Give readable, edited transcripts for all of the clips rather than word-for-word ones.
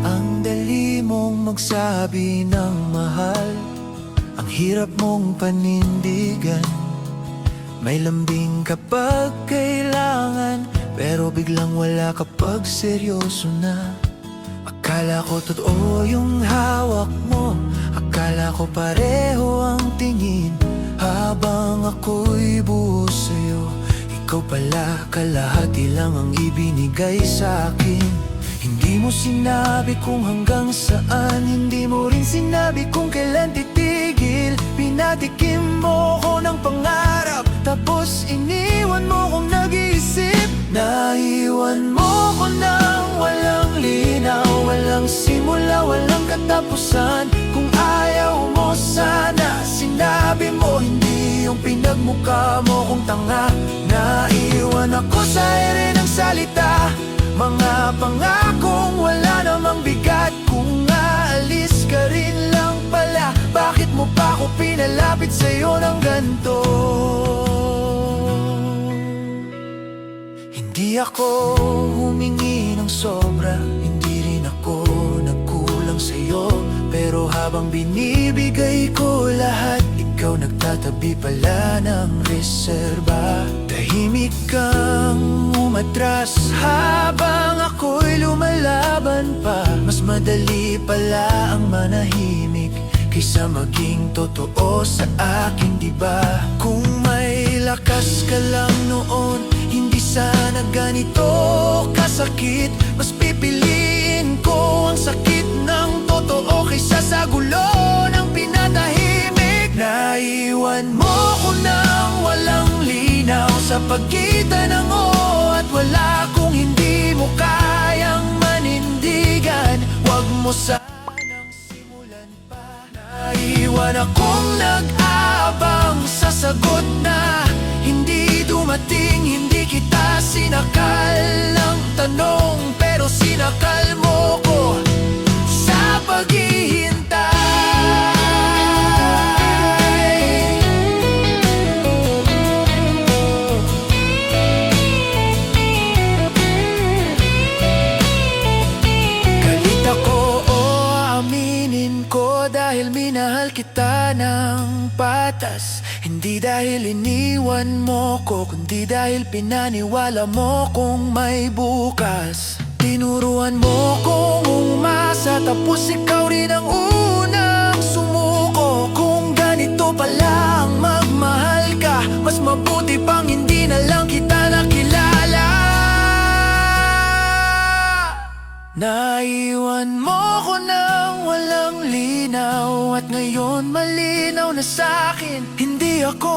Ang dali mong magsabi ng mahal, ang hirap mong panindigan. May lambing kapag kailangan, pero biglang wala kapag seryoso na. Akala ko totoo yung hawak mo, akala ko pareho ang tingin. Habang ako'y buhos sa'yo, ikaw pala kalahati lang ang ibinigay sa'kin. Hindi mo sinabi kung hanggang saan, hindi mo rin sinabi kung kailan titigil. Pinatikim mo ko ng pangarap, tapos iniwan mo kong nag-iisip. Naiwan mo ko ng walang linaw, walang simula, walang katapusan. Kung ayaw mo sana, sinabi mo, hindi yung pinagmukha mo kong tanga. Naiwan ako sa ere ng salita, mga pangakong wala namang bigat. Kung aalis ka rin lang pala, bakit mo pa ako pinalapit sa'yo ng ganito? Hindi ako humingi ng sobra, hindi rin ako nagkulang sa'yo. Pero habang binibigay ko lahat, ikaw nagtatabi pala ng reserba. Tahimik kang umatras habang ako'y lumalaban pa. Mas madali pala ang manahimik kaysa maging totoo sa akin, diba? Kung may lakas ka lang noon, hindi sana ganito kasakit. Mas pipiliin ko ang sakit ng totoo kaysa sa gulo ng pinatahimik. Naiwan mo ko ng walang linaw sa pagitan ng oo at wala. Kung hindi mo kayang manindigan, wag mo sanang simulan pa. Naiwan akong nag-aabang sa sagot na hindi dumating. Hindi kita sinakal ng tanong, pero sinakal mo ko sa paghihintay. Galit ako, aminin ko, dahil minahal kita ng patas. Hindi dahil iniwan mo ko, kundi dahil pinaniwala mo kung may bukas. Tinuruan mo kong umasa, tapos ikaw rin ang unang sumuko. Kung ganito pala ang magmahal ka, mas mabuti pang hindi na lang kita nakilala. Naiwan mo ko ng walang linaw, at ngayon malinaw na sa'kin, hindi ako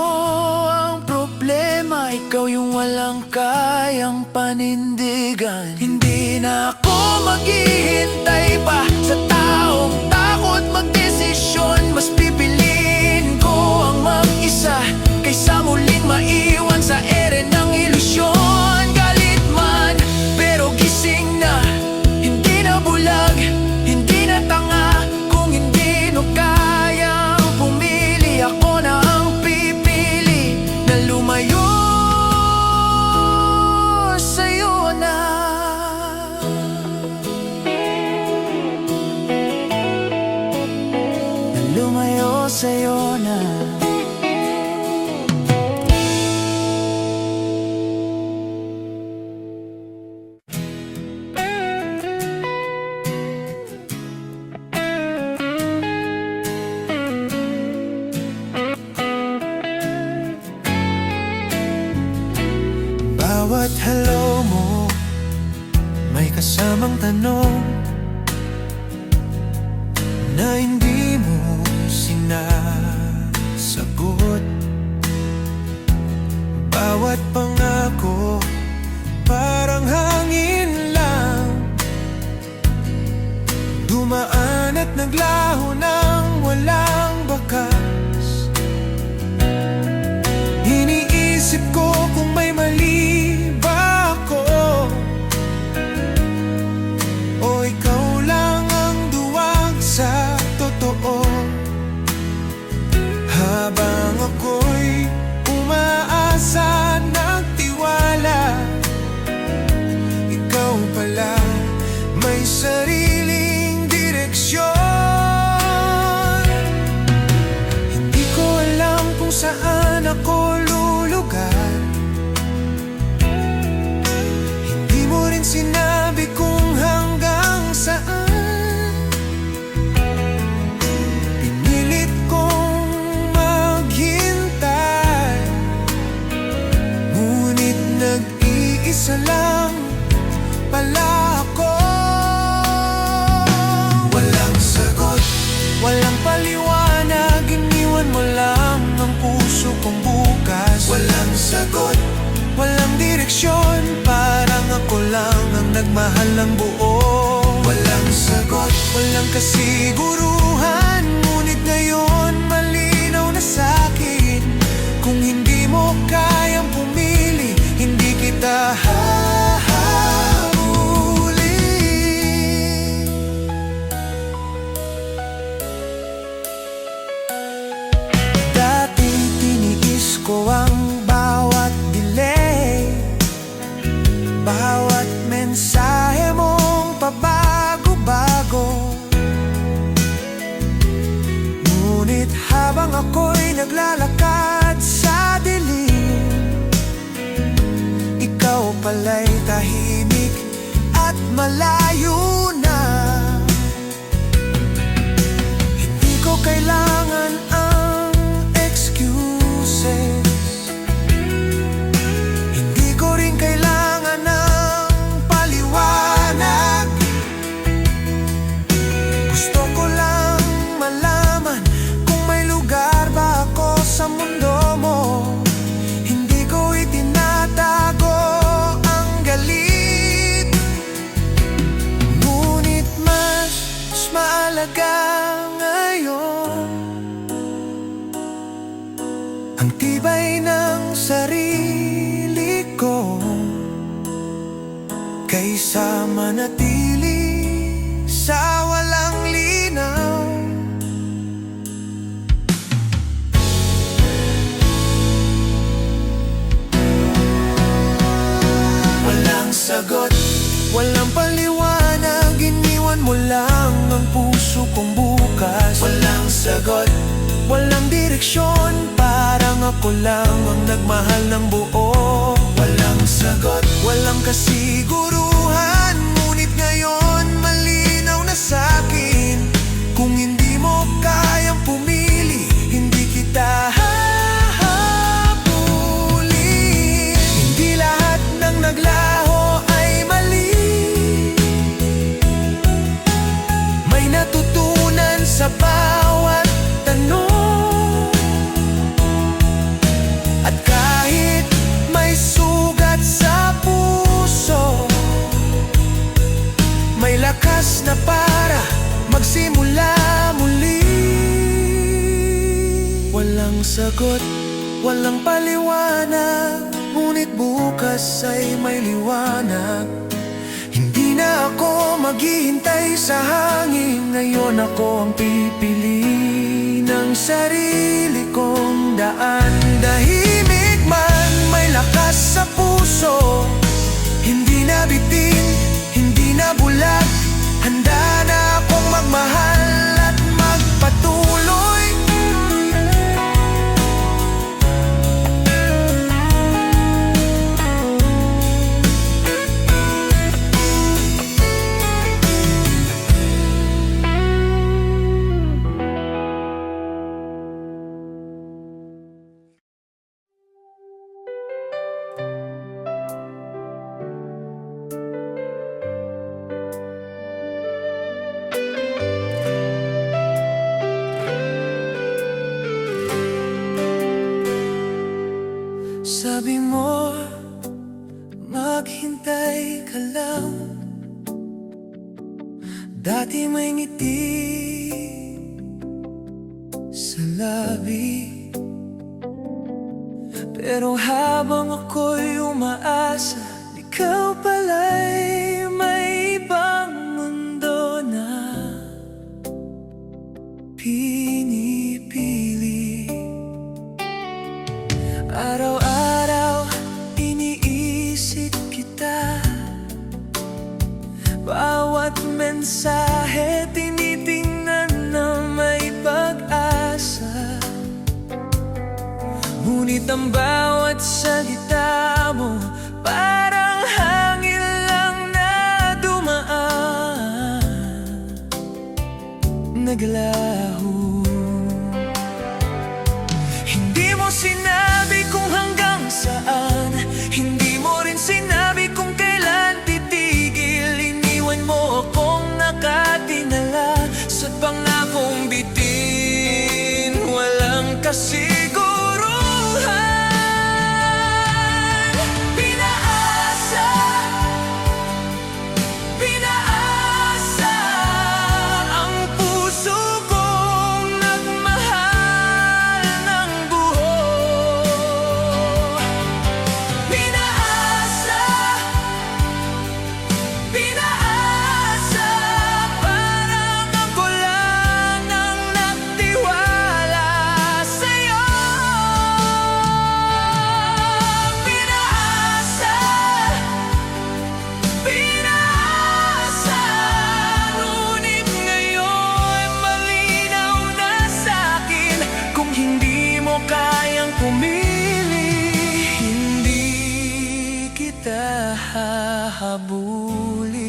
ang problema, ikaw yung walang kayang panindigan. Hindi na ako maghihintay pa sa taong takot magdesisyon. Mas pipiliin ko ang mag-isa kaysa muling maiwan sa ere ng ilusyon. Galit man, pero gising na, hindi na bulag, hindi na tanga. Kung hindi mo kayang pumili, ako na ang pipili na lumayo sa'yo na. Na lumayo sa'yo na. Bawat hello mo may kasamang tanong na hindi mo sinasagot. Bawat pangako parang hangin lang, dumaan at naglaho ng walang bakas. Iniisip ko kung may mali ba ako, o ako'y umaasa, nagtiwala. Ikaw pala may sariling direksyon. Hindi ko alam kung saan ako lulugar. Hindi mo rin sinabi kung hanggang saan. Pinilit kong maghintay, ngunit nag-iisa lang pala ako. Walang sagot, walang paliwanag, iniwan mo lang ang puso kong bukas. Walang sagot, walang direksyon, parang ako lang ang nagmahal ng buo. Walang sagot, walang kasiguruhan, ngunit ngayon malinaw na sa'kin. Kung hindi mo kayang pumili, hindi kita hahabulin. Dati tiniis ko ang bawat delay, bawat mensahe mong pabago-bago. Ngunit habang ako'y naglalakad sa dilim, ikaw pala'y tahimik at malayo na. Hindi ko kailangan ang excuses, hindi ko rin kailangan ng paliwanag. Gusto ko lang malaman kung may lugar ba ako sa mundo mo. Hindi ko itinatago ang galit, ngunit mas maalaga ngayon ang tibay ng sarili ko, kaysa manatili sa walang linaw. Walang sagot, walang paliwanag, iniwan mo lang ang puso kong bukas. Walang sagot, walang direksyon, parang ako lang ang nagmahal ng buo. Walang sagot, walang kasiguruhan, ngunit ngayon malinaw na sa'kin. Kung hindi mo kayang pumili, hindi kita hahabulin. Hindi lahat ng naglaho ay mali, may natutunan sa bawat tanong. At kahit may sugat sa puso, may lakas na para magsimula muli. Walang sagot, walang paliwanag, ngunit bukas ay may liwanag. Hindi na ako maghihintay sa hangin, ngayon ako ang pipili ng sarili kong daan. Tahimik man, may lakas sa puso, hindi na bitin, hindi na bulag. Handa na akong magmahal at magpatuloy. Sabi mo, maghintay ka lang. Dati may ngiti sa labi, pero habang ako'y umaasa, ikaw pala'y may ibang mundo na pinipili. Araw-araw iniisip kita, bawat mensahe tinitingnan na may pag-asa. Ngunit ang bawat salita mo parang hangin lang na dumaan, naglaho. Hindi mo sinabi kung hanggang saan, hindi mo rin sinabi kung kailan titigil. Iniwan mo akong nakatingala sa pangakong bitin, walang kasiguruhan. Pinaasa, pinaasa ang puso kong nagmahal ng buo. Pinaasa, pinaasa, parang ako lang ang nagtiwala sa'yo. Pinaasa, pinaasa, ngunit ngayon malinaw na sa'kin, kung hindi mo kayang pumili, hindi kita hahabulin.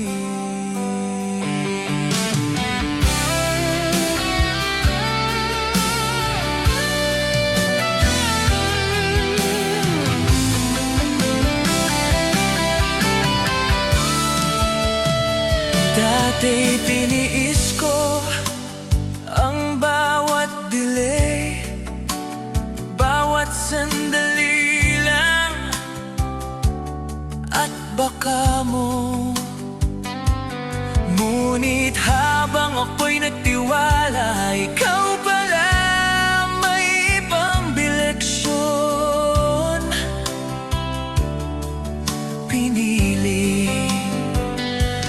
Dati tiniis ko ang bawat delay, bawat sandali lang at baka mo. Ngunit habang ako'y nagtiwala, ikaw pala may ibang direksyon pinili.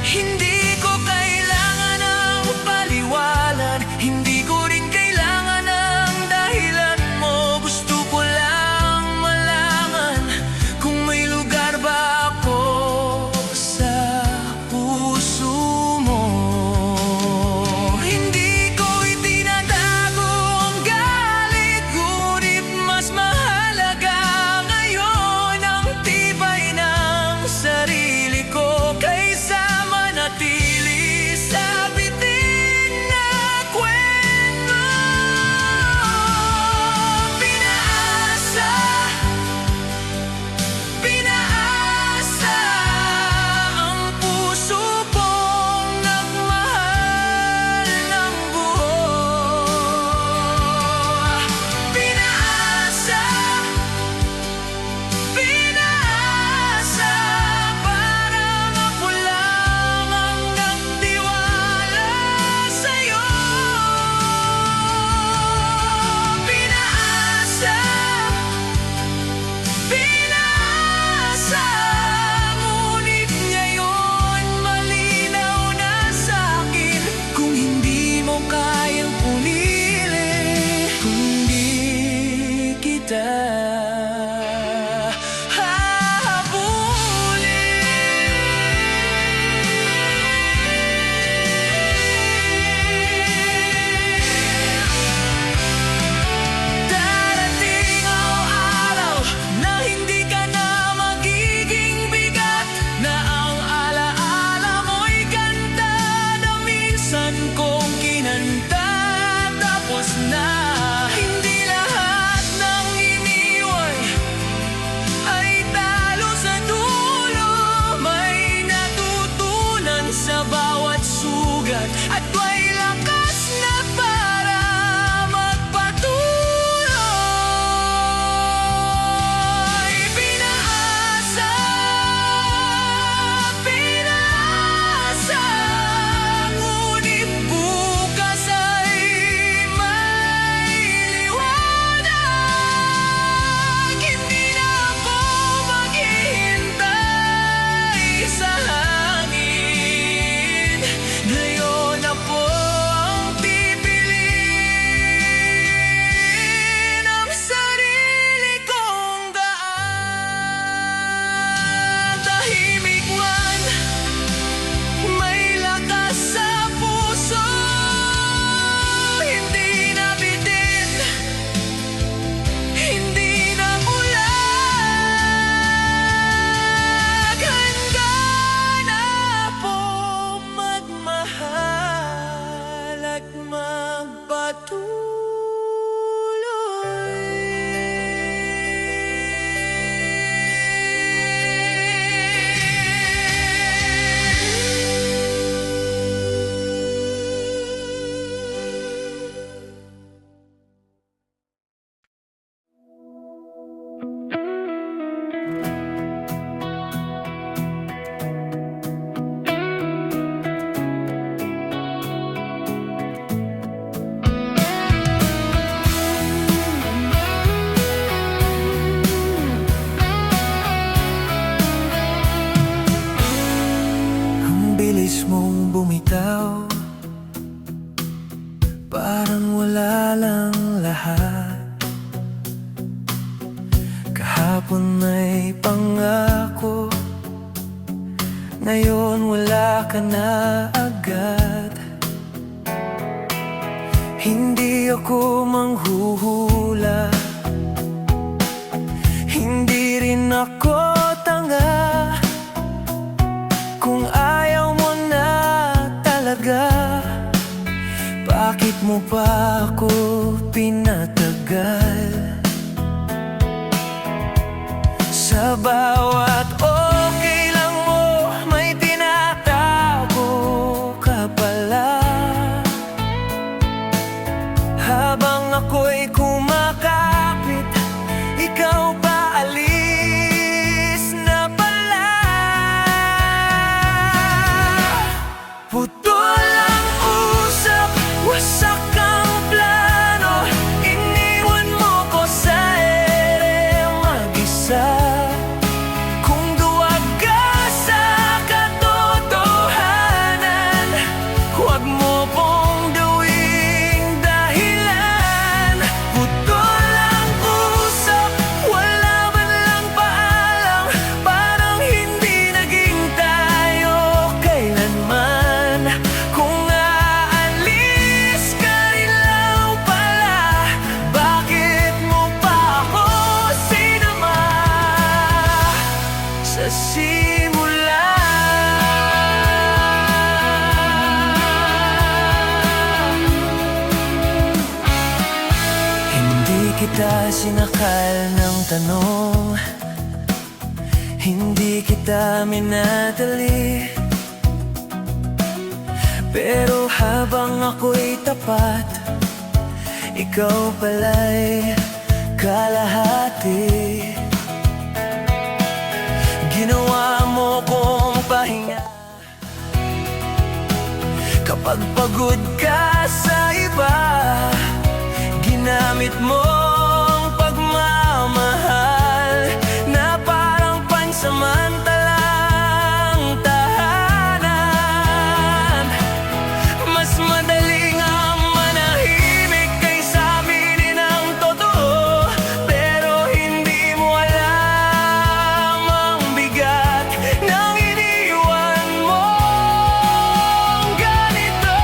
Hindi ko kailangan ng paliwanag, hindi ko rin kailangan ng dahilan mo. Gusto ko lang malaman kung may lugar ba ako sa puso mo. Hindi ko itinatago ang galit, ngunit mas mahalaga ngayon ang tibay ng sarili ko kaysa manatili sa bitin na kwento. Pinaasa, pinaasa ang puso kong nagmahal ng buo. Pinaasa, pinaasa, parang ako lang ang nagtiwala sa'yo. Pinaasa, pinaasa, ngunit ngayon malinaw na sa'kin, kung hindi mo kayang pumili, kundi kita darating ang araw na hindi ka na magiging bigat, na ang alaala mo'y kanta na minsan kong kinanta tapos na. Hindi lahat ng lahat. Kahapon ay pangako, ngayon wala ka na agad. Hindi ako manghuhula, hindi rin ako tanga. Kung ayaw mo na talaga, bakit mo pa ako pinatagal? Sa bawat okay lang mo, may tinatago ka pala. Habang ako'y kumakapit, ikaw pa alis na pala. Putol ang usap, wasak ang plano, iniwan mo ko sa ere mag-isa. Kung duwag ka sa katotohanan, huwag mo pong gawing dahilan. Putol ang usap, wala man lang paalam, parang hindi naging tayo kailanman. Kung aalis ka rin lang pala, bakit mo pa ako sinama sa simula? Hindi kita sinakal ng tanong, hindi kita minadali. Pero habang ako'y tapat, ikaw pala'y kalahati. Ginawa mo kong pahinga kapag pagod ka sa iba. Ginamit mong pagmamahal na parang pansamantalang tahanan. Mas madali nga manahimik kaysa aminin ang totoo, pero hindi mo alam ang bigat ng iniwan mong ganito.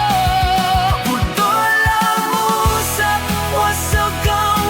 Putol ang usap, wasag ang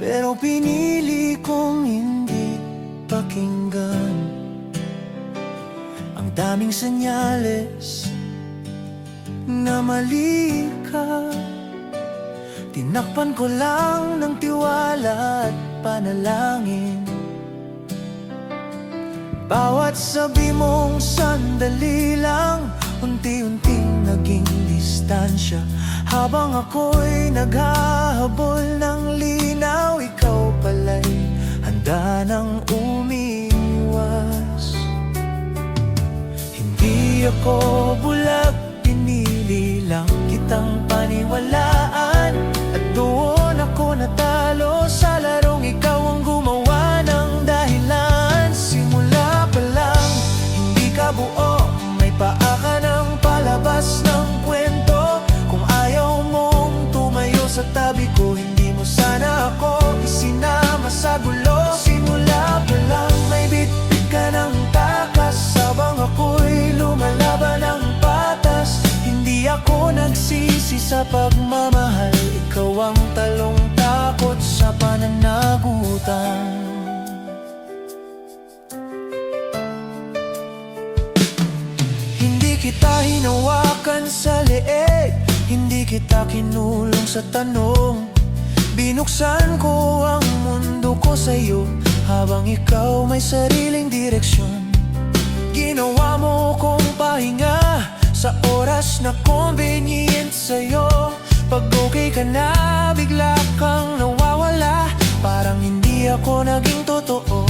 pero pinili kong hindi pakinggan ang daming senyales na mali ka. Tinakpan ko lang ng tiwala at panalangin. Bawat sabi mong sandali lang, unti-unting naging distansya. Habang ako'y naghahabol ng linaw, ikaw pala'y handa nang umiwas. Hindi ako bulag, pinili lang kitang paniwalaan. At doon ako natalo sa larong ikaw ang gumawa ng dahilan. Simula pa lang, hindi ka buo, may paa ka ng palabas ng kwento. Kung ayaw mong tumayo sa tabi ko, hindi mo sana ako isinama sa gulo. Simula pa lang, may bitbit ka ng takas, habang ako'y lumalaban ng patas. Hindi ako nagsisi sa pagmamahal, ikaw ang talong takot sa pananagutan. Hindi kita hinawakan sa leeg, hindi kita kinulong sa tanong. Binuksan ko ang mundo ko sa'yo, habang ikaw may sariling direksyon. Ginawa mo kong pahinga sa oras na convenient sa'yo. Pag okay ka na, bigla kang nawawala, parang hindi ako naging totoo.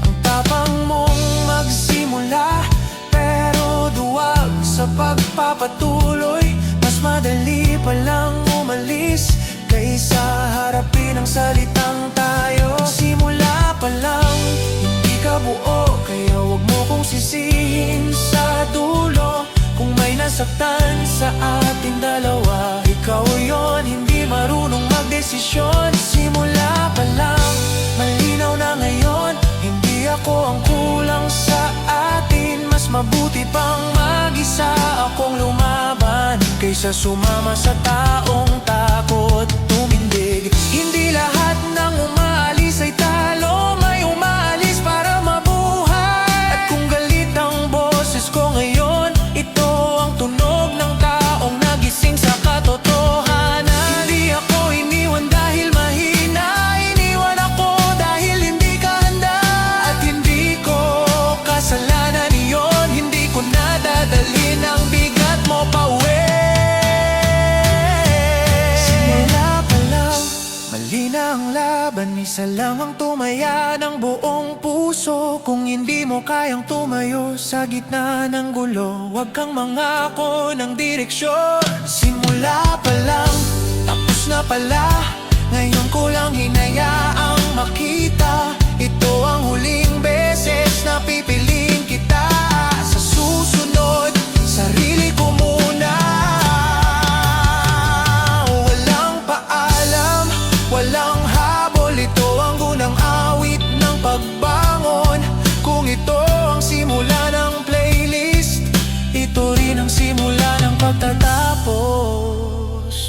Ang tapang mong magsimula, pero duwag sa pagpapatuloy. Mas madali palang umalis kaysa harapin ang salitang tayo. Simula pa lang, hindi ka buo, kaya wag mo kong sisihin sa dulo. Kung may nasaktan sa ating dalawa, ikaw yon, hindi marunong magdesisyon. Simula pa lang, malinaw na ngayon, hindi ako ang kulang sa atin. Mas mabuti pang mag-isa akong lumaban kaysa sumama sa taong takot tumindig. Hindi lahat ng umaalis ay talo, may umaalis para mabuhay. At kung galit ang boses ko ngayon, ito ang tunog ng taong nagising sa katotohanan. Hindi ako iniwan dahil mahina, iniwan ako dahil hindi ka handa. At hindi ko kasalanan iyon, hindi ko nadadalhin ang bigat mo pauwi. Simula pa lang, mali na ang laban, isa lang ang tumaya ng buong puso. Kung hindi mo kayang tumayo sa gitna ng gulo, huwag kang mangako ng direksyon. Simula pa lang, tapos na pala, ngayon ko lang hinayaang makita. Ito ang huling beses na pipiliin kita. Sa susunod, sarili ko muna. Walang paalam, walang habol, ito ang unang awit ng pagbangon. Kung ito ang simula ng playlist, ito rin ang simula ng pagtatapos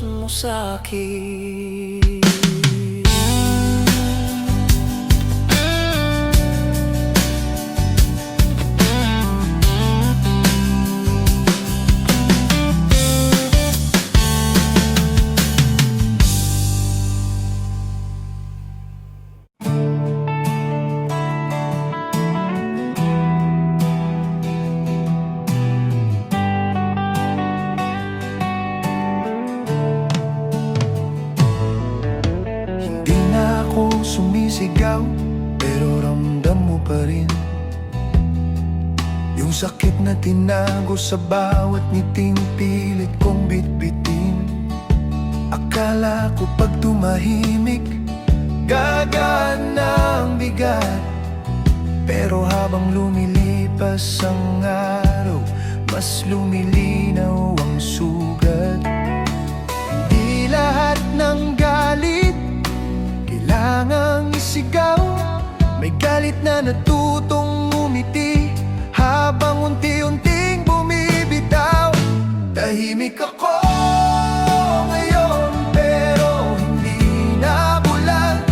mo sa akin. Sumisigaw, pero ramdam mo pa rin yung sakit na tinago sa bawat ngiting pilit kong bitbitin. Akala ko pag tumahimik, gagana ang bigat. Pero habang lumilipas ang araw, mas lumilinaw ang sugat. Hindi lahat ng galit kailangang isigaw. May galit na natutong umiti habang unti-unting bumibitaw. Tahimik ako ngayon, pero hindi na bulag.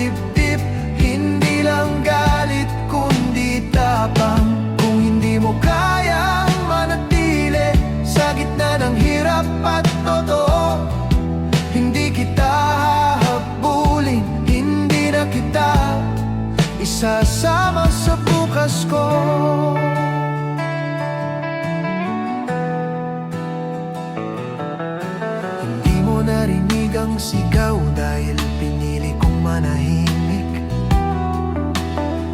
dibdib. Hindi lang galit kundi tapang. Kung hindi mo kayang manatili sa gitna ng hirap at totoo, hindi kita hahabulin, hindi na kita isasama sa bukas ko. Hindi mo narinig ang sigaw dahil pinili kong manahimik.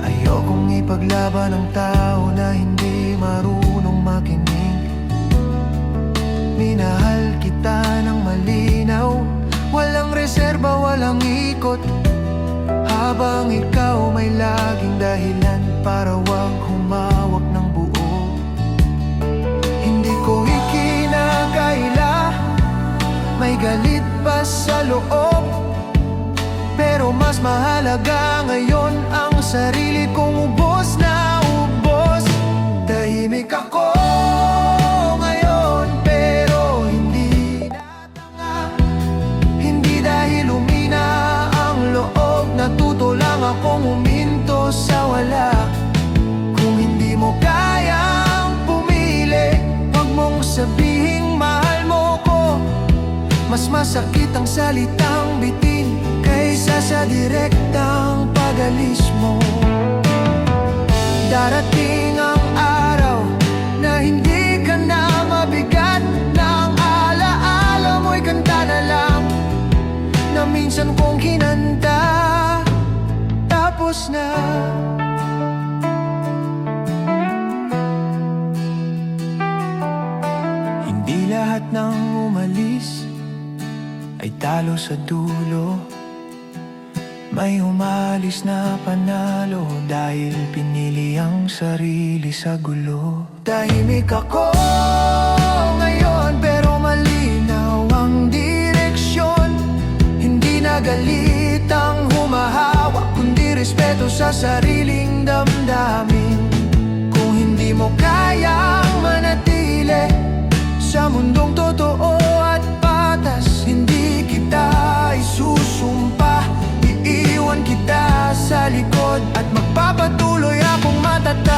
Ayokong ipaglaban ang tao na hindi marunong makinig. Minahal kita ng malinaw, walang reserba, walang ikot. Habang ikaw may laging dahilan para wag humawak ng buo. Hindi ko ikinakaila, may galit pa sa loob. Pero mas mahalaga ngayon ang sarili kong ubos na ubos. Tahimik ako ngayon pero hindi natanga. Hindi dahil umina ang loob, natuto lang akong huminto sa wala. Kung hindi mo kayang pumili, wag mong sabihing mahal mo ko. Mas masakit ang salitang bitin kaysa sa direktang pag-alis mo. Darating ang araw na hindi ka na mabigat, na ang alaala mo'y kanta na lang na minsan kong hinanda, tapos na. Hindi lahat ng umalis ay talo sa dulo. May umalis na panalo dahil pinili ang sarili sa gulo. Tahimik ako ngayon pero malinaw ang direksyon. Hindi na galit ang humahawak kundi respeto sa sariling damdamin. Kung hindi mo kayang manatili sa mundong totoo at patas, hindi kita isusumpa. Iiwan kita sa likod at magpapatuloy akong matatag.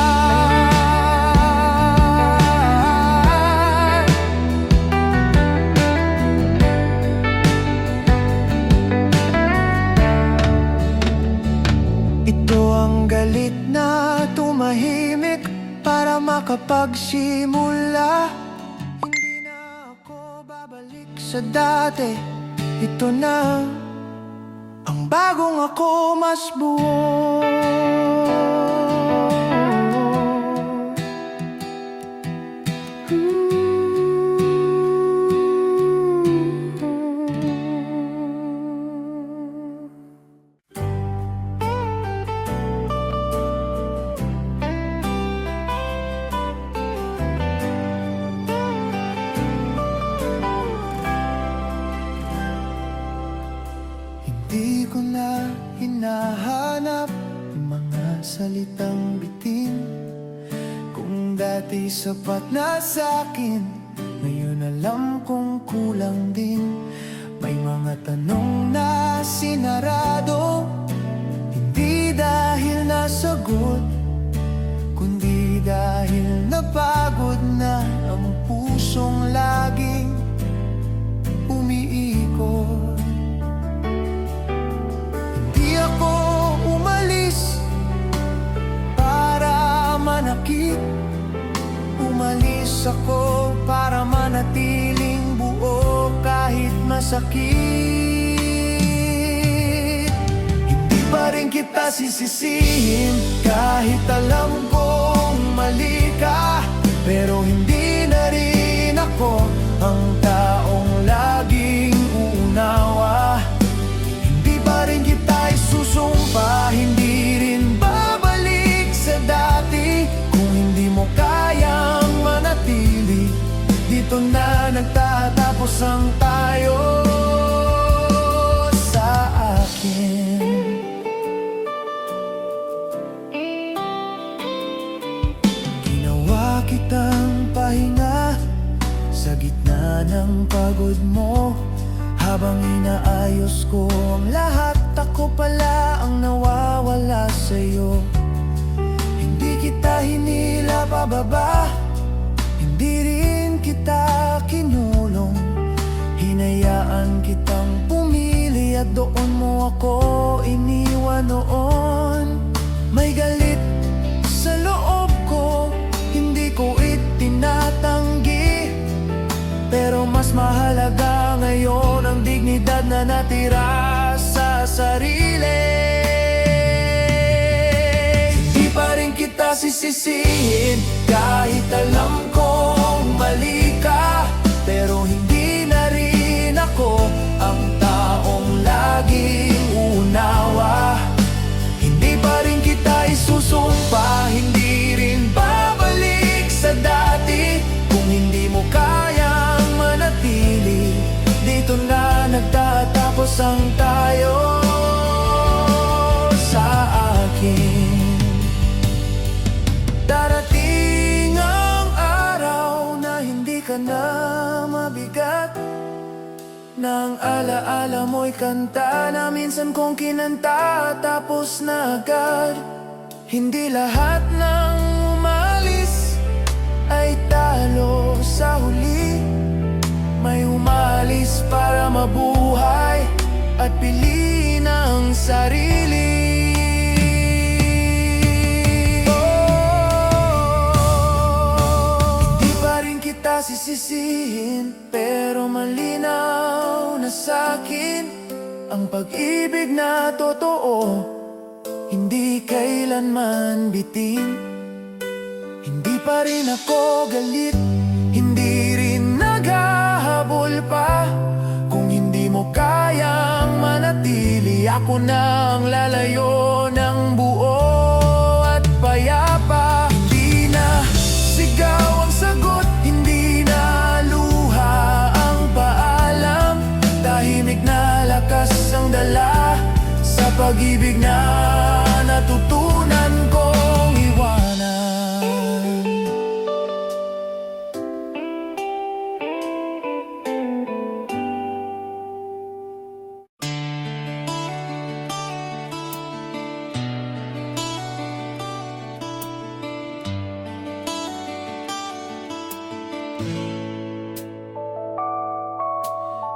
Ito ang galit na tumahimik para makapagsimula. Hindi na ako babalik sa dati, ito na ang bagong ako, mas buo. Hindi ko na hinahanap mga salitang bitin. Kung dati sapat na sa'kin, ngayon alam kong kulang din. May mga tanong na sinarado, hindi dahil nasagot, kundi dahil napagod na ang pusong laging umiikot. Ako umalis para manakit, umalis ako para manatiling buo kahit masakit. Hindi pa rin kita sisisihin kahit alam kong mali ka, pero hindi na rin ako ang taong laging uunawa. Hindi pa rin kita isusumpa, hindi rin babalik sa dati. Kung hindi mo kayang manatili, dito na nagtatapos ang tayo sa akin. Ginawa kitang pahinga sa gitna ng pagod mo. Habang inaayos ko ang lahat, ako ako pala ang nawawala sa'yo. Hindi kita hinila pababa, hindi rin kita kinulong. Hinayaan kitang pumili at doon mo ako iniwan noon. May galit sa loob ko, hindi ko itinatanggi, pero mas mahalaga ngayon ang dignidad na natira sa sarili. Hindi pa rin kita sisisihin kahit alam kong mali ka, pero hindi na rin ako ang taong laging unawa. Hindi pa rin kita isusumpa, hindi rin babalik sa dati. Kung hindi mo kayang manatili, dito na nagtatapos ang tayo sa akin. Darating ang araw na hindi ka na mabigat, nang alaala mo'y kanta na minsan kong kinanta tapos na agad. Hindi lahat ng umalis ay talo sa huli. May umalis para mabuhay at piliin ang sarili. Hindi pa rin kita sisisihin, pero malinaw na sa'kin ang pag-ibig na totoo, hindi kailanman bitin. Hindi pa rin ako galit, hindi rin naghahabol pa. Kung hindi mo kayang manatili, ako na ang lalayo ng buo at payapa. Hindi na sigaw ang sagot, hindi na luha ang paalam. Tahimik na lakas ang dala sa pag-ibig na natutunan kong iwanan.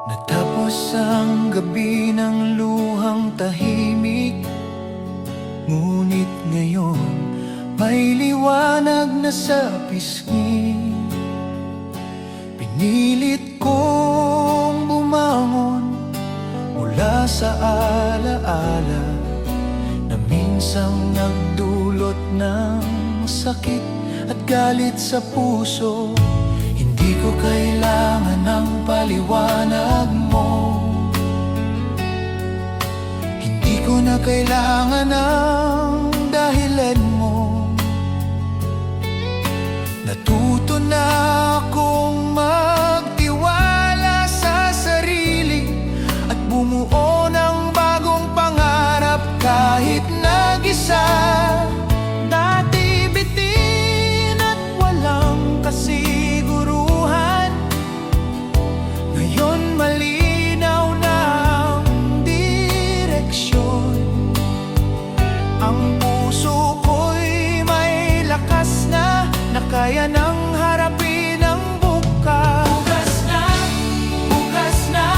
Natapos ang gabi ng luhang tahimik, ngunit ngayon may liwanag na sa pisngi. Pinilit kong bumangon mula sa alaala na minsang nagdulot ng sakit at galit sa puso. Hindi ko kailangan ng paliwanag mo, hindi ko na kailangan ng dahilan mo. Natuto na akong magtiwala sa sarili at bumuo ng bagong pangarap kahit nag-isa. Dati bitin at walang kasiguruhan, ngayon malinaw na ang direksyon. Ang puso ko'y may lakas na kaya nang harapin ang bukas. Bukas na,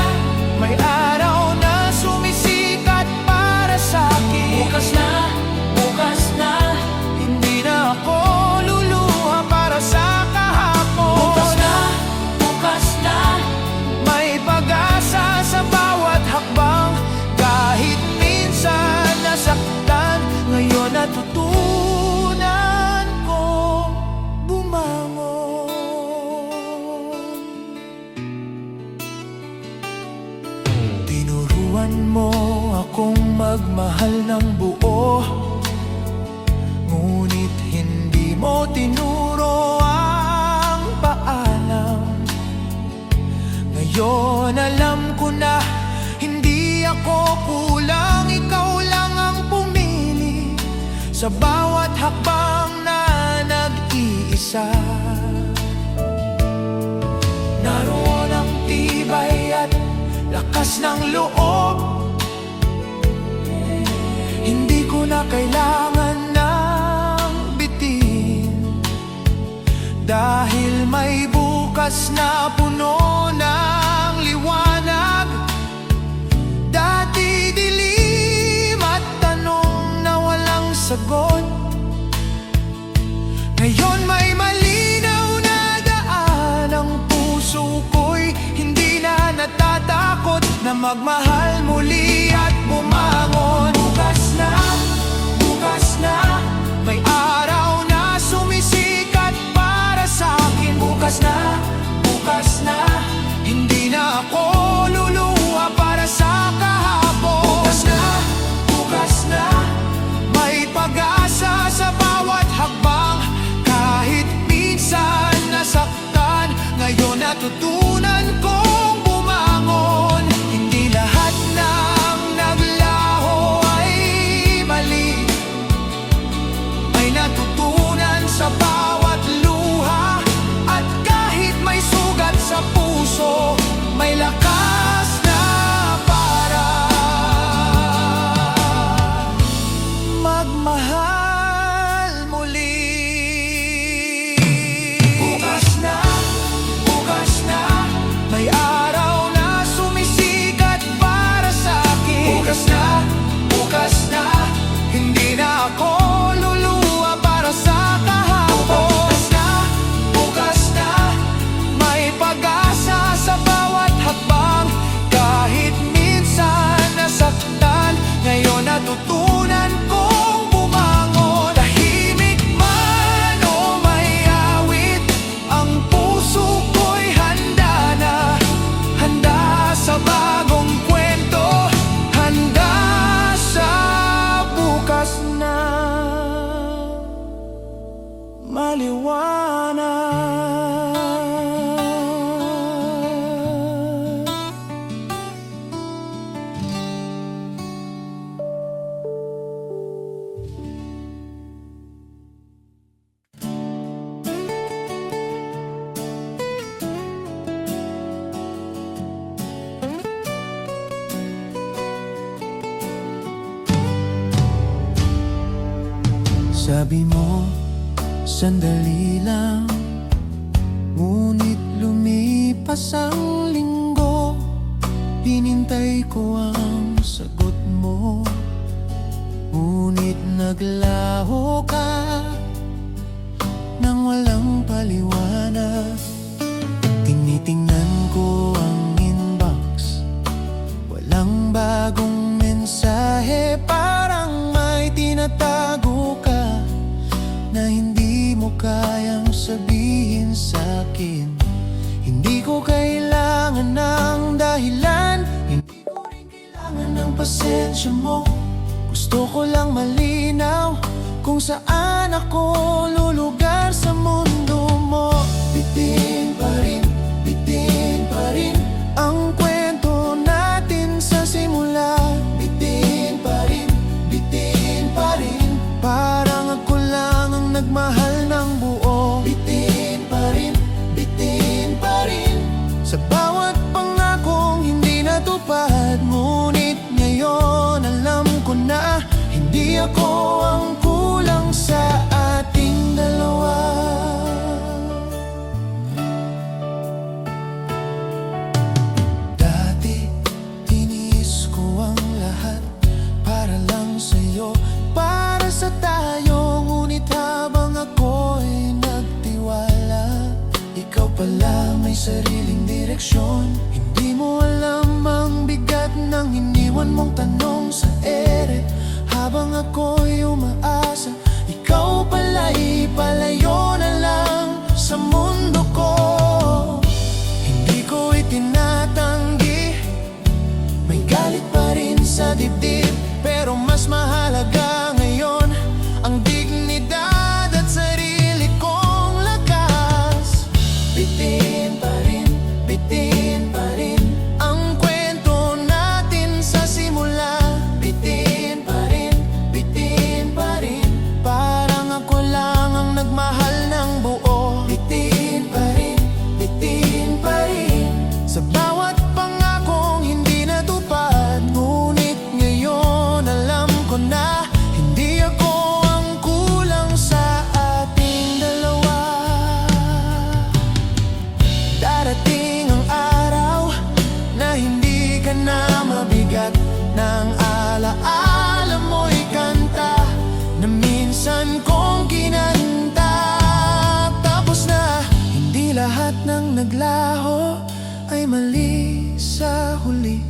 may araw na sumisikat para sa'kin. Bukas na, hindi na ako luluha para sa kahapon. Bukas na, may pag-asa sa bawat hakbang. Kahit minsan nasaktan, ngayon natutunan ko bumangon. Tinuruan mo akong magmahal ng buo, ngunit hindi mo tinuro ang paalam. Ngayon alam ko na hindi ako kulang, ikaw lang ang pumili sa bawat hakbang na nag-iisa. Naroon ang tibay at lakas ng loob na kailangan ng bitin, dahil may bukas na puno ng liwanag. Dati dilim at tanong na walang sagot, ngayon may malinaw na daan. Ang puso ko'y hindi na natatakot na magmahal muli at bumangon. Bukas na, may araw na sumisikat para sa akin. Bukas na, hindi na ako luluha para sa kahapon. Bukas na, may pag-asa sa bawat hakbang. Kahit minsan nasaktan, ngayon natutunan kong bumangon. Hindi lahat ng naglaho ay mali, may natutunan sa bawat luha. At kahit may sugat sa puso, may lakas na para magmahal muli. Bukas na, may araw na sumisikat para sa akin. Bukas na, hindi na ako luluha para sa kahapon. Bukas na, may pag-asa sa bawat hakbang. Kahit minsan nasaktan, ngayon natutunan kong bumangon. Tahimik man o may awit, ang puso ko'y handa sa bagong kwento, handa sa bukas na maliwanag. Sabi mo, sandali lang, ngunit lumipas ang linggo. Hinintay ko ang sagot mo, ngunit naglaho ka nang walang paliwanag. Tinitingnan ko ang inbox, walang bagong mensahe. Parang may tinatago ka na hindi mo kayang sabihin sa'kin. Hindi ko kailangan ng dahilan, hindi ko rin kailangan ng pasensya mo. Gusto ko lang malinaw kung saan ako lulugar sa mundo mo. Bitin pa rin ang kwento natin sa simula. Bitin pa rin. Parang ako lang ang nagmahal ng buo. Bitin pa rin sa bawat pangakong hindi natupad. Ngunit ngayon alam ko na hindi ako ang kulang sa ating dalawa. bigat ng alaala mo'y kanta na minsan kong kinanta. Tapos na, hindi lahat ng naglaho ay mali sa huli.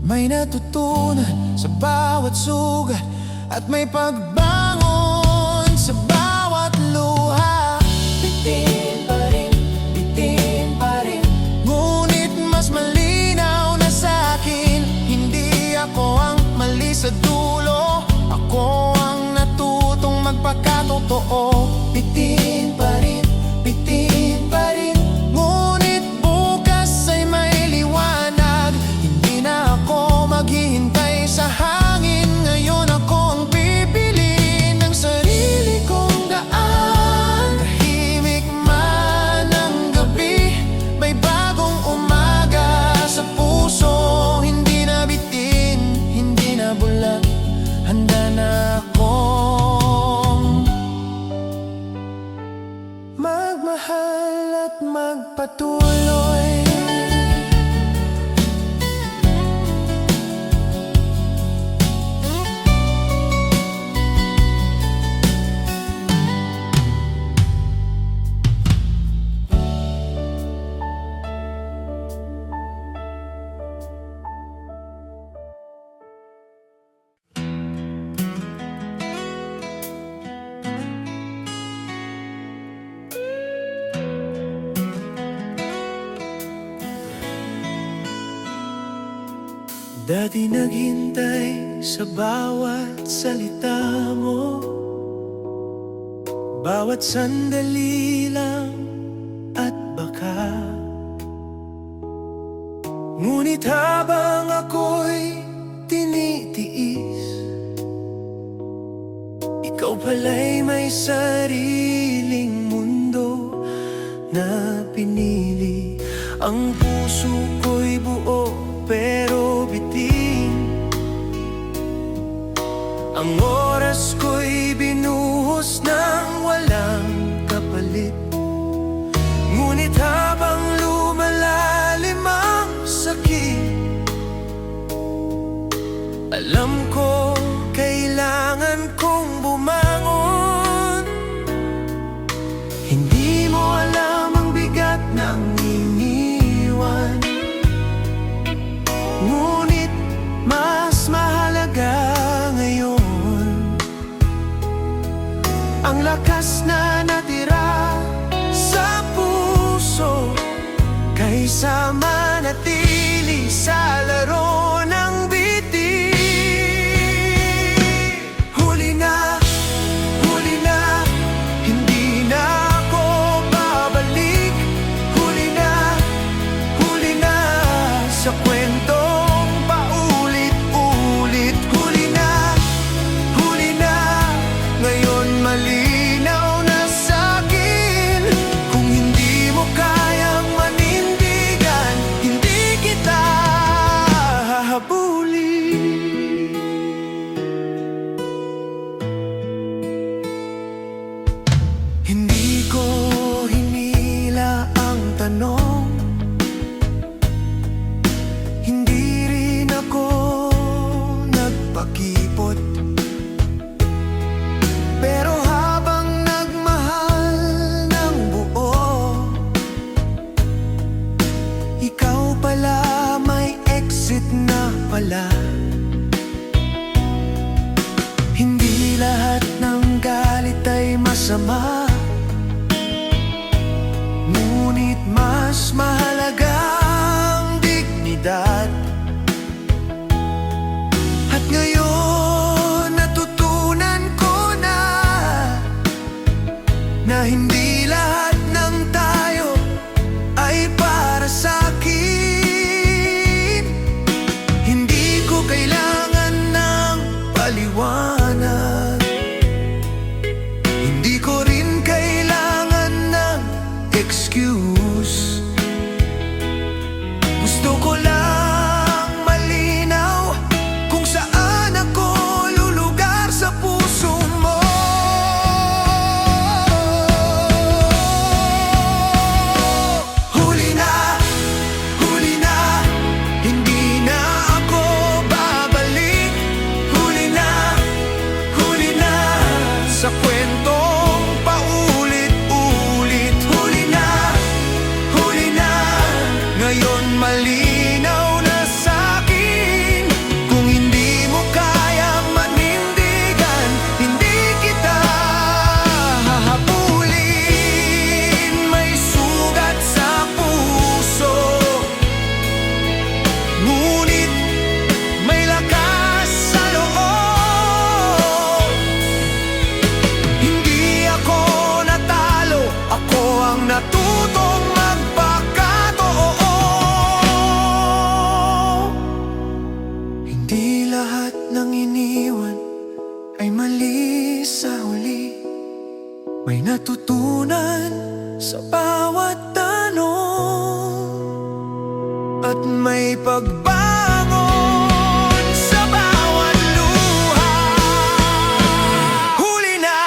May natutunan sa bawat sugat at may pagbangon sa bawat luha. Bitin pa rin, bitin pa rin, ngunit mas malinaw na sa'kin, hindi ako ang mali sa dulo. Ako ang natutong magpakatotoo. Bitin pa rin, bitin pa rin, ngunit bukas ay may liwanag. Hindi na ako maghihintay sa hangin. Ngayon ako ang pipili ng sarili kong daan. Tahimik man ang gabi, may bagong umaga sa puso. Hindi na bitin, hindi na bulag, handa na akong magmahal at magpatuloy. Dati naghintay sa bawat salita mo, bawat sandali lang at baka. Ngunit habang ako'y tinitiis, ikaw pala'y may sariling mundo na pinili. Ang puso ko'y buo pero bitin, ang oras ko'y binuhos ng walang kapalit. Ngunit habang lumalalim ang sakit, alam ko kailangan kong bumangon. Hindi mo alam ang bigat ng iniwan, ngunit mas mahalaga ngayon ang lakas na natira sa puso, kaysa manatili sa laro ng bitin. Huli na, hindi na ako babalik. Huli na sa kwentong paulit-ulit. Huli na, ngayon malinaw na sa'kin. Kung hindi mo kayang manindigan, hindi kita hahabulin. Hindi ko hinila ang tanong, hindi rin ako nagpakipot. Pero habang nagmahal ng buo, ikaw pala may exit na pala. Hindi lahat ng galit ay masama, ngunit mas mahalaga ang dignidad. At ngayon natutunan ko na hindi lahat ng tayo ay para sa'kin. Hindi ko kailangan ng paliwanag, hindi ko rin kailangan ng excuse. lahat ng iniwan ay mali sa huli. May natutunan sa bawat tanong at may pagbangon sa bawat luha. Huli na,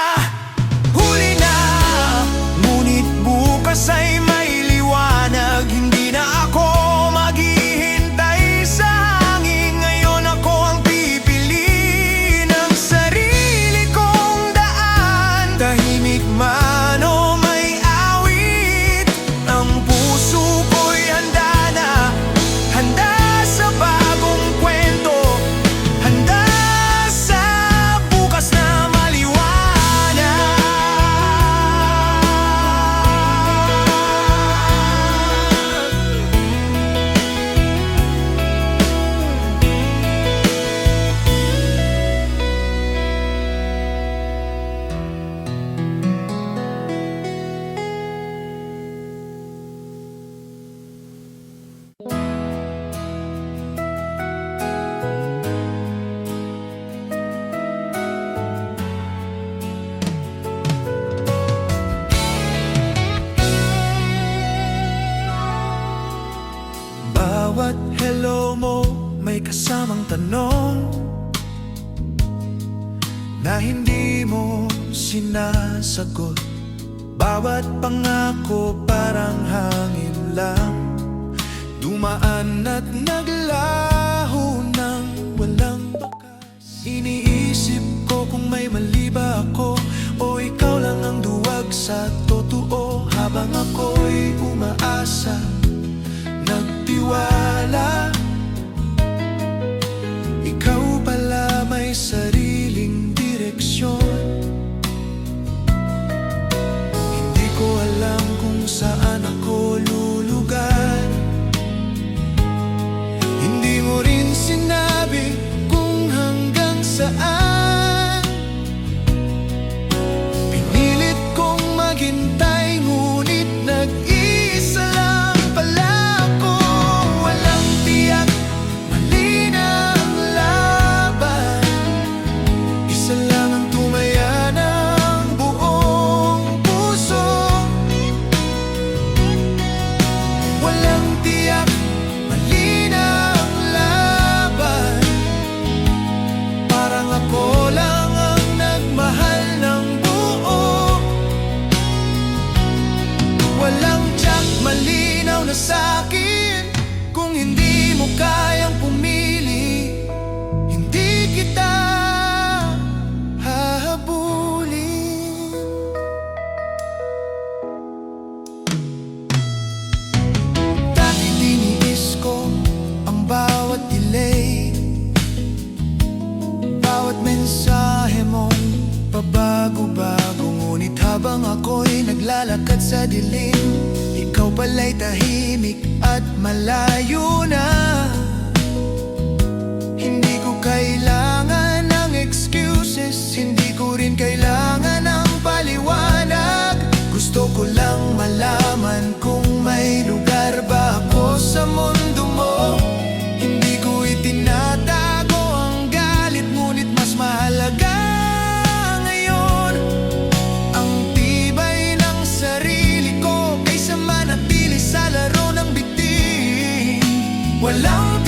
ngunit bukas ay may liwanag. Hindi na ako maghihintay sa hangin. Ngayon ako ang pipili ng sarili kong daan. Tahimik man o may awit, ang puso ko'y handa na. Handa sa bagong kwento, handa sa bukas na maliwanag. Bawat hello mo may kasamang tanong na hindi mo sinasagot. Bawat pangako parang hangin lang, dumaan at naglaho ng walang bakas. Iniisip ko kung may mali ba ako o ikaw lang ang duwag sa totoo. Habang ako'y umaasa, nagtiwala, ikaw pala may sariling direksyon. Hindi ko alam kung saan ako lulugar. Hindi mo rin sinabi kung hanggang saan. Pinilit kong maghintay, ngunit nag-iisa lang pala ako. Walang tiyak, mali na ang laban. Isa lang ang tumaya ng buong puso. Walang tiyak, mali na ang laban. Parang ako lang ang nagmahal ng buo. Walang tiyak, malinaw na sa'kin. Kung hindi mo kayang pumili, hindi kita hahabulin. Dati tiniis ko ang bawat delay, bawat mensahe mong pabago-bago. Ngunit habang ako'y naglalakad sa dilim, ikaw pala'y tahimik at malayo na. Hindi ko kailangan ng excuses, hindi ko rin kailangan ng paliwanag. Gusto ko lang malaman kung may lugar ba ako sa mundo mo. Hindi ko itinatago ang galit, ngunit mas mahalaga ngayon ang tibay ng sarili ko kaysa manatili sa laro ng bitin. Walang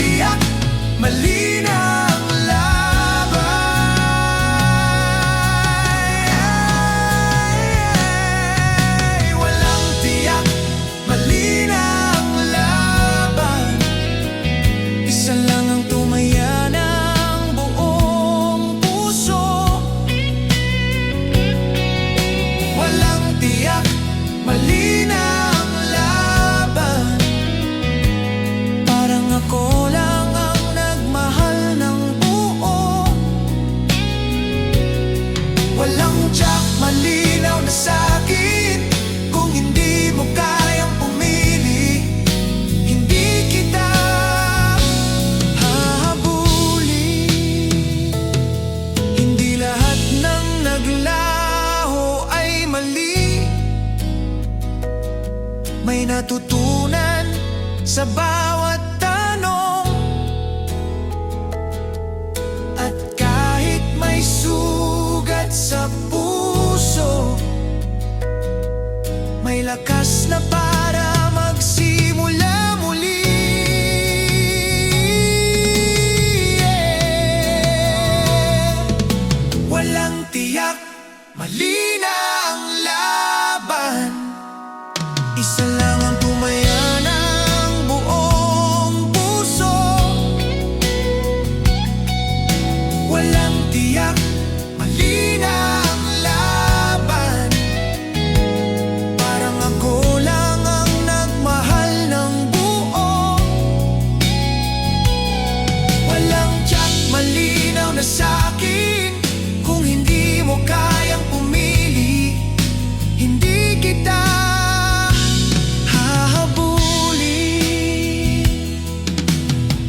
na sa'kin. Kung hindi mo kayang pumili, hindi kita hahabulin.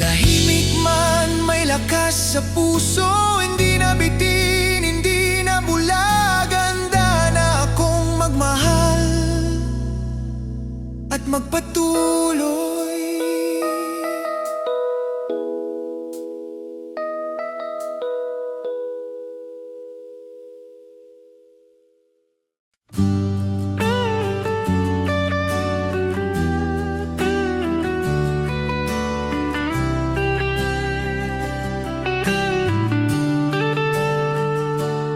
Tahimik man may lakas sa puso, hindi na bitin, hindi na bulag. Handa na akong magmahal at magpatuloy.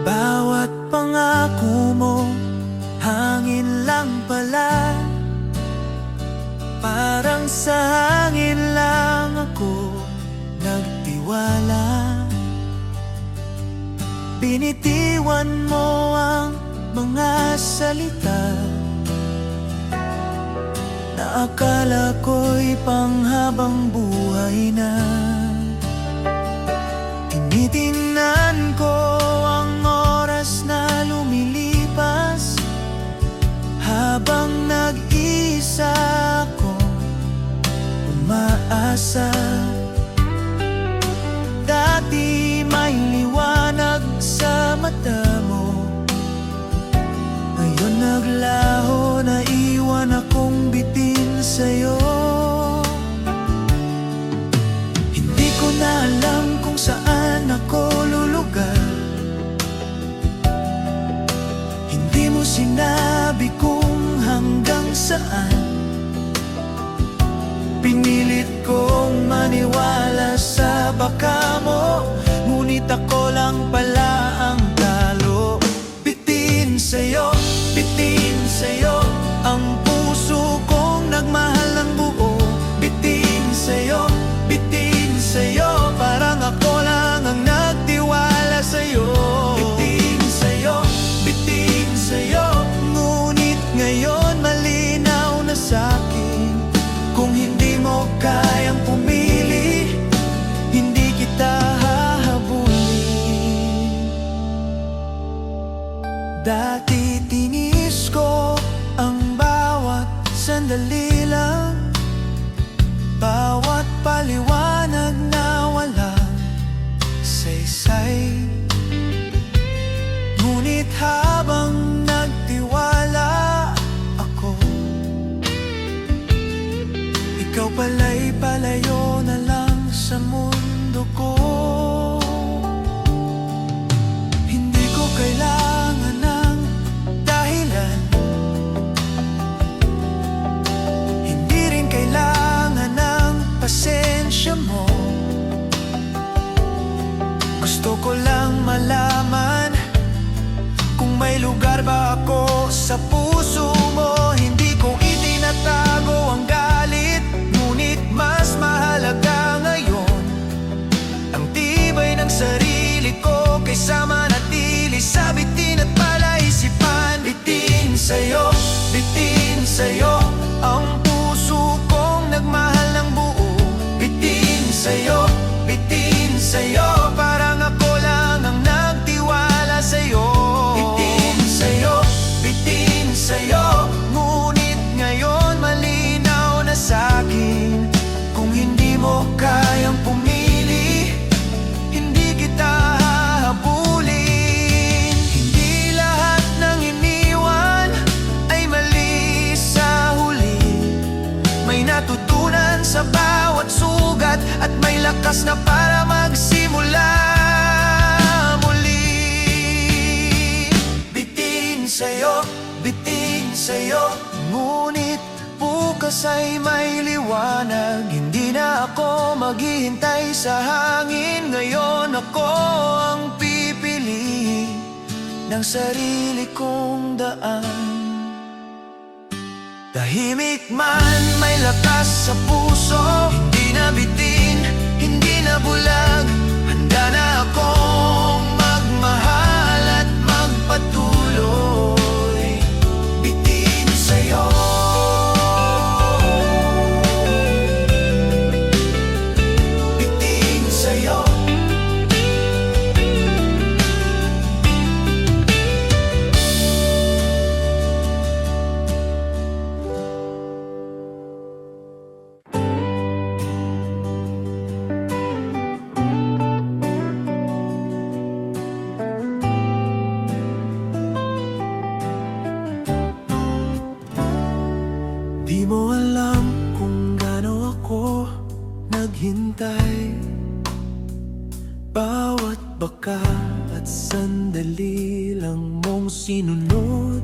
Bawat pangako mo, hangin lang pala. Parang sa hangin lang ako nagtiwala. Binitiwan mo ang mga salita na akala ko'y panghabang buhay na. Tinitingnan ko ang oras na lumilipas, habang nag-iisa ako umaasa. Dati may liwanag sa mata mo, ngayon naglaho, naiwan akong bitin sa'yo. Hindi ko na alam kung saan ako lulugar. Hindi mo sinabi kung hanggang saan. Pinilit kong maniwala sa baka mo, ngunit ako lang pala ang talo. Bitin sa'yo, ang puso kong nagmahal ng buo. Bitin sa'yo, parang ako lang ang nagtiwala sa'yo. Bitin sa'yo, ngunit ngayon malinaw na sa'kin. Kung hindi mo kayang pumili, hindi kita hahabulin. Dati tinis ko ang bawat sandali lang, bawat paliwanag na walang saysay. Ngunit habang nagtiwala ako, ikaw pala'y palayo na lang sa mundo ko. Hindi ko kailangan ng dahilan, hindi rin kailangan ng pasensya mo. Gusto ko lang malaman kung may lugar ba ako sa puso mo. Hindi ko itinatago ang galit, ngunit mas mahalaga ngayon ang tibay ng sarili ko kaysa manatili sa bitin at palaisipan. Bitin sa'yo, ang puso kong nagmahal ng buo. Bitin sa'yo, parang ako lang ang nagtiwala sa'yo. Bitin sa'yo, ngunit ngayon malinaw na sa'kin. Kung hindi mo kayang pumili, hindi kita hahabulin. Hindi lahat ng iniwan ay mali sa huli. May natutunan sa bawat sugat at may lakas na para magsimula muli. Bitin sa'yo, ngunit bukas ay may liwanag. Hindi na ako maghihintay sa hangin. Ngayon ako ang pipili ng sarili kong daan. Tahimik man may lakas sa puso, hindi na bitin, hindi na bulag. Handa na akong magmahal at magpatuloy. Bitin sa'yo, bitin sa'yo, Bawat baka at sandali lang mong sinunod,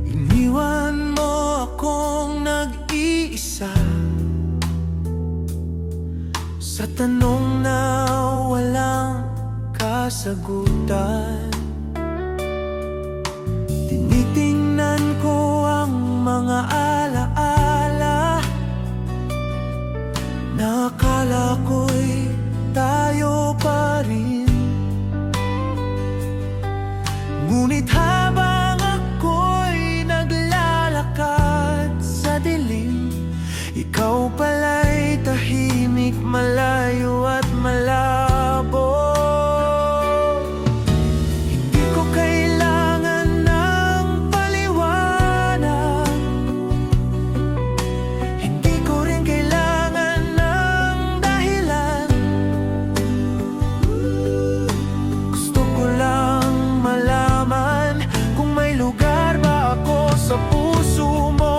iniwan mo akong nag-iisa sa tanong na walang kasagutan. Tinitingnan ko ang mga alaala na akala ko'y tayo pa rin. Ngunit habang ako'y naglalakad sa dilim, ikaw pala'y tahimik, malayo at malabo. Hindi ko kailangan ng paliwanag, hindi ko rin kailangan ng dahilan. Gusto ko lang malaman kung may lugar ba ako sa puso mo.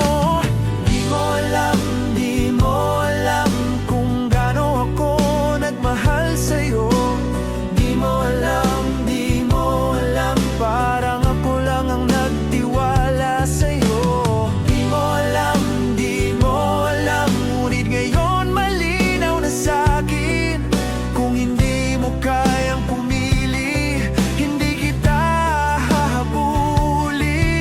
Di mo alam, di mo alam kung gaano ako nagmahal sa'yo. Di mo alam, di mo alam, parang ako lang ang nagtiwala sa'yo. Di mo alam, di mo alam, ngunit ngayon malinaw na sa'kin, kung hindi mo kayang pumili, hindi kita hahabulin.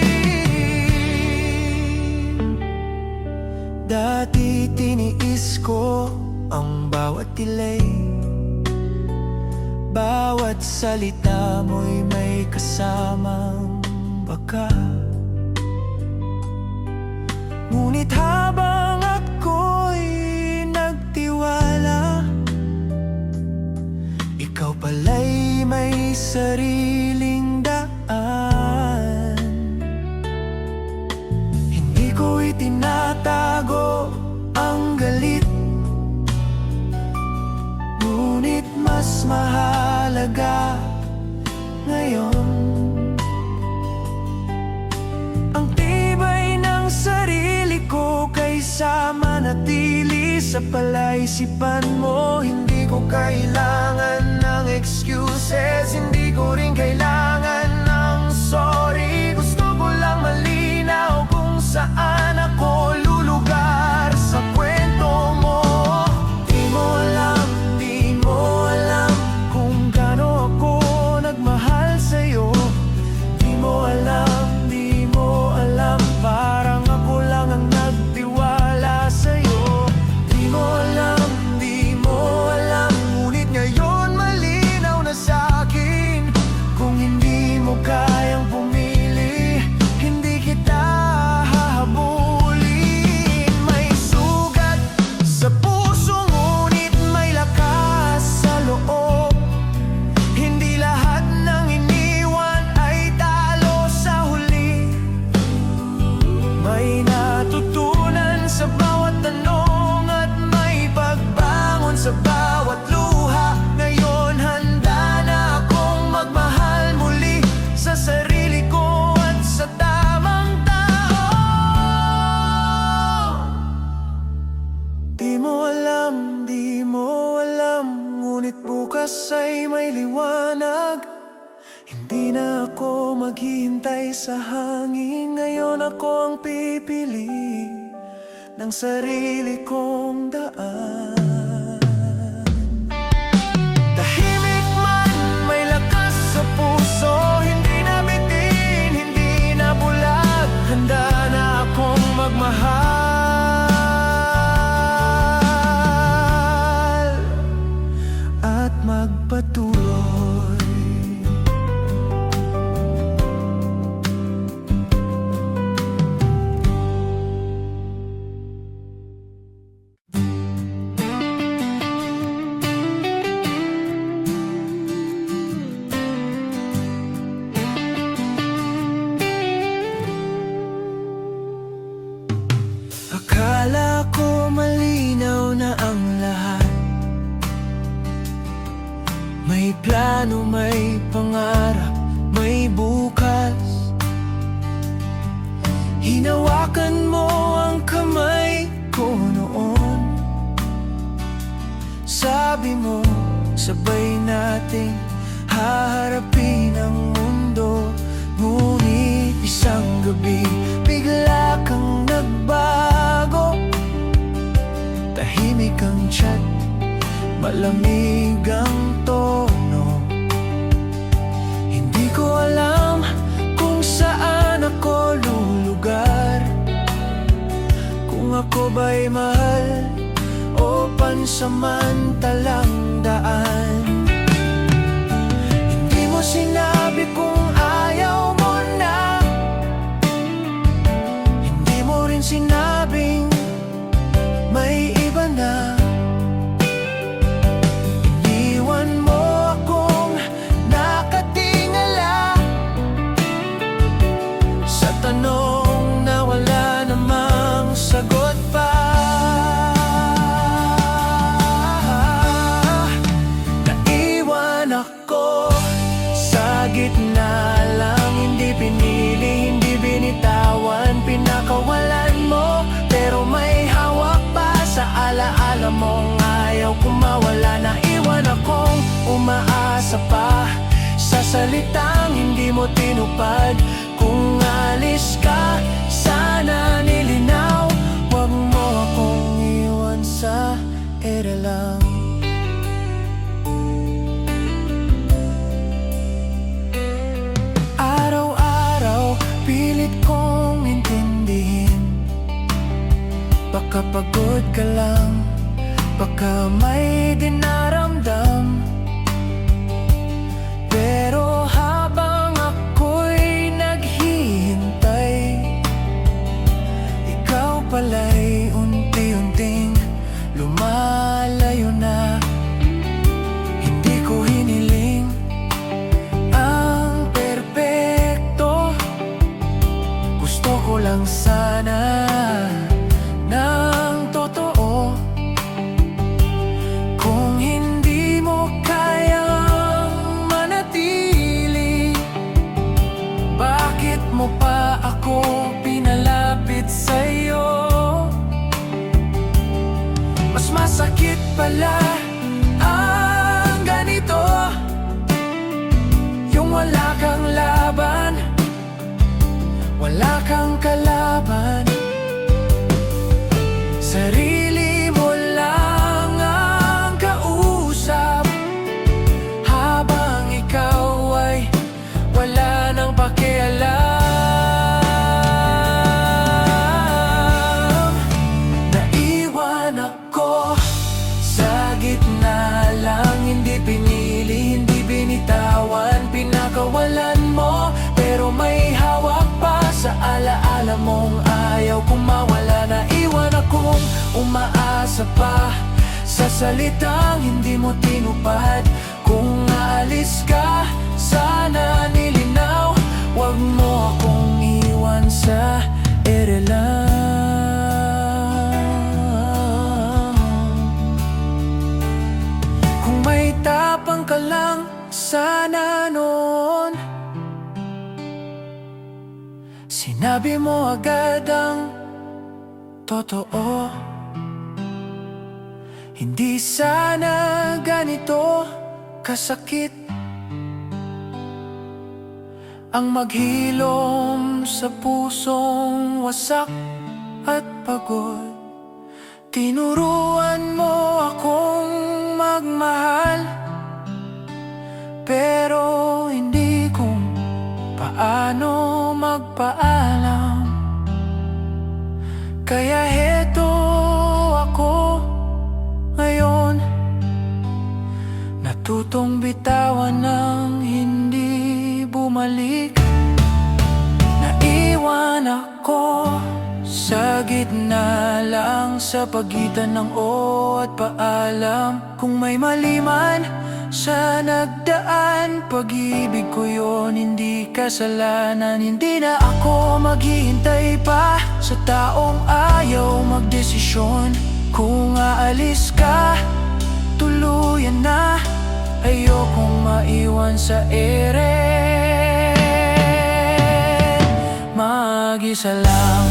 Dati tiniis ko ang bawat delay, bawat salita mo'y may kasamang baka. Ngunit habang ako'y nagtiwala, ikaw pala'y may sariling daan. Hindi ko itinatago ang galit, ngunit mas mahalaga ngayon ang tibay ng sarili ko kaysa manatili sa palaisipan mo. Hindi ko kailangan ng excuses, hindi ko rin kailangan ng sorry. Gusto ko lang malinaw kung saan ako lulugar sa kwento mo. Di mo alam, di mo alam kung gaano ako nagmahal sa'yo. Di mo alam, di mo alam, parang ako lang ang nagtiwala sa'yo. Di mo alam, di mo alam, ngunit ngayon malinaw na sa'kin, kung hindi mo kayang pumili, hindi kita hahabulin. May sugat sa puso, ngunit may lakas sa loob. Hindi lahat ng iniwan ay talo sa huli. May natutunan sa bawat tanong at may pagbangon sa bawat luha. Ngayon handa na akong magmahal muli sa sarili ko at sa tamang tao. Di mo alam, di mo alam, ngunit bukas ay may liwanag. Hindi na ako maghihintay sa hangin, ngayon ako ang pipili ng sarili kong daan. Tahimik man, may lakas sa puso, hindi na bitin, hindi na bulag. Handa na akong magmahal at magpatuloy. Akala ko malinaw na ang lahat, may plano, may pangarap, may bukas. Hinawakan mo ang kamay ko noon sa sinabi mo, sabay nating haharapin ang mundo. Ngunit isang gabi, bigla kang nagbago. Tahimik ang chat, malamig ang tono. Hindi ko alam kung saan ako lulugar, kung ako ba'y mahal o pansamantalang daan. Hindi mo sinabi kung ayaw mo na, hindi mo rin sinabing may iba na. Iniwan mo akong nakatingala sa tanong na wala namang sagot pa. Naiwan ako sa gitna lang, hindi pinili, hindi binitawan. Pinakawalan mo, pero may hawak pa sa alaala mong ayaw kumawala. Naiwan akong umaasa pa sa salitang hindi mo tinupad. Kung alis ka, sana nilinaw, wag mo akong iwan sa ere lang. Araw-araw, pilit kong intindihin, baka pagod ka lang, baka may dinaramdam. Pero habang ako'y naghihintay, ikaw pala'y unti-unting lumalayo na. Hindi ko hiniling ang perpekto, gusto ko lang sana ng totoo. Kung hindi mo kayang manatili, bakit mo pa ako pinalapit sa'yo? Mas masakit pala ang ganito, yung wala kang laban, wala kang kalaban. Sarili mo lang ang kausap, habang ikaw ay wala nang pakialam. Naiwan ako sa gitna lang, hindi pinili, hindi binitawan. Pinakawalan mo, pero may hawak pa sa alaala mong ayaw kumawala. Naiwan akong umaasa pa sa salitang hindi mo tinupad. Kung aalis ka, sana nilinaw, wag mo akong iwan sa ere lang. Kung may tapang ka lang sana noon, sinabi mo agad ang totoo. Hindi sana ganito kasakit ang maghilom sa pusong wasak at pagod. Tinuruan mo akong magmahal, pero hindi kung paano magpaalam. Kaya heto ako ngayon, natutong bitawan ng hindi bumalik. Naiwan ako sa gitna lang, sa pagitan ng o at paalam. Kung may mali man sa nagdaan, pag-ibig ko yun, hindi kasalanan. Hindi na ako maghihintay pa sa taong ayaw magdesisyon. Kung aalis ka, tuluyan na, ayokong maiwan sa ere. Mag-isa lang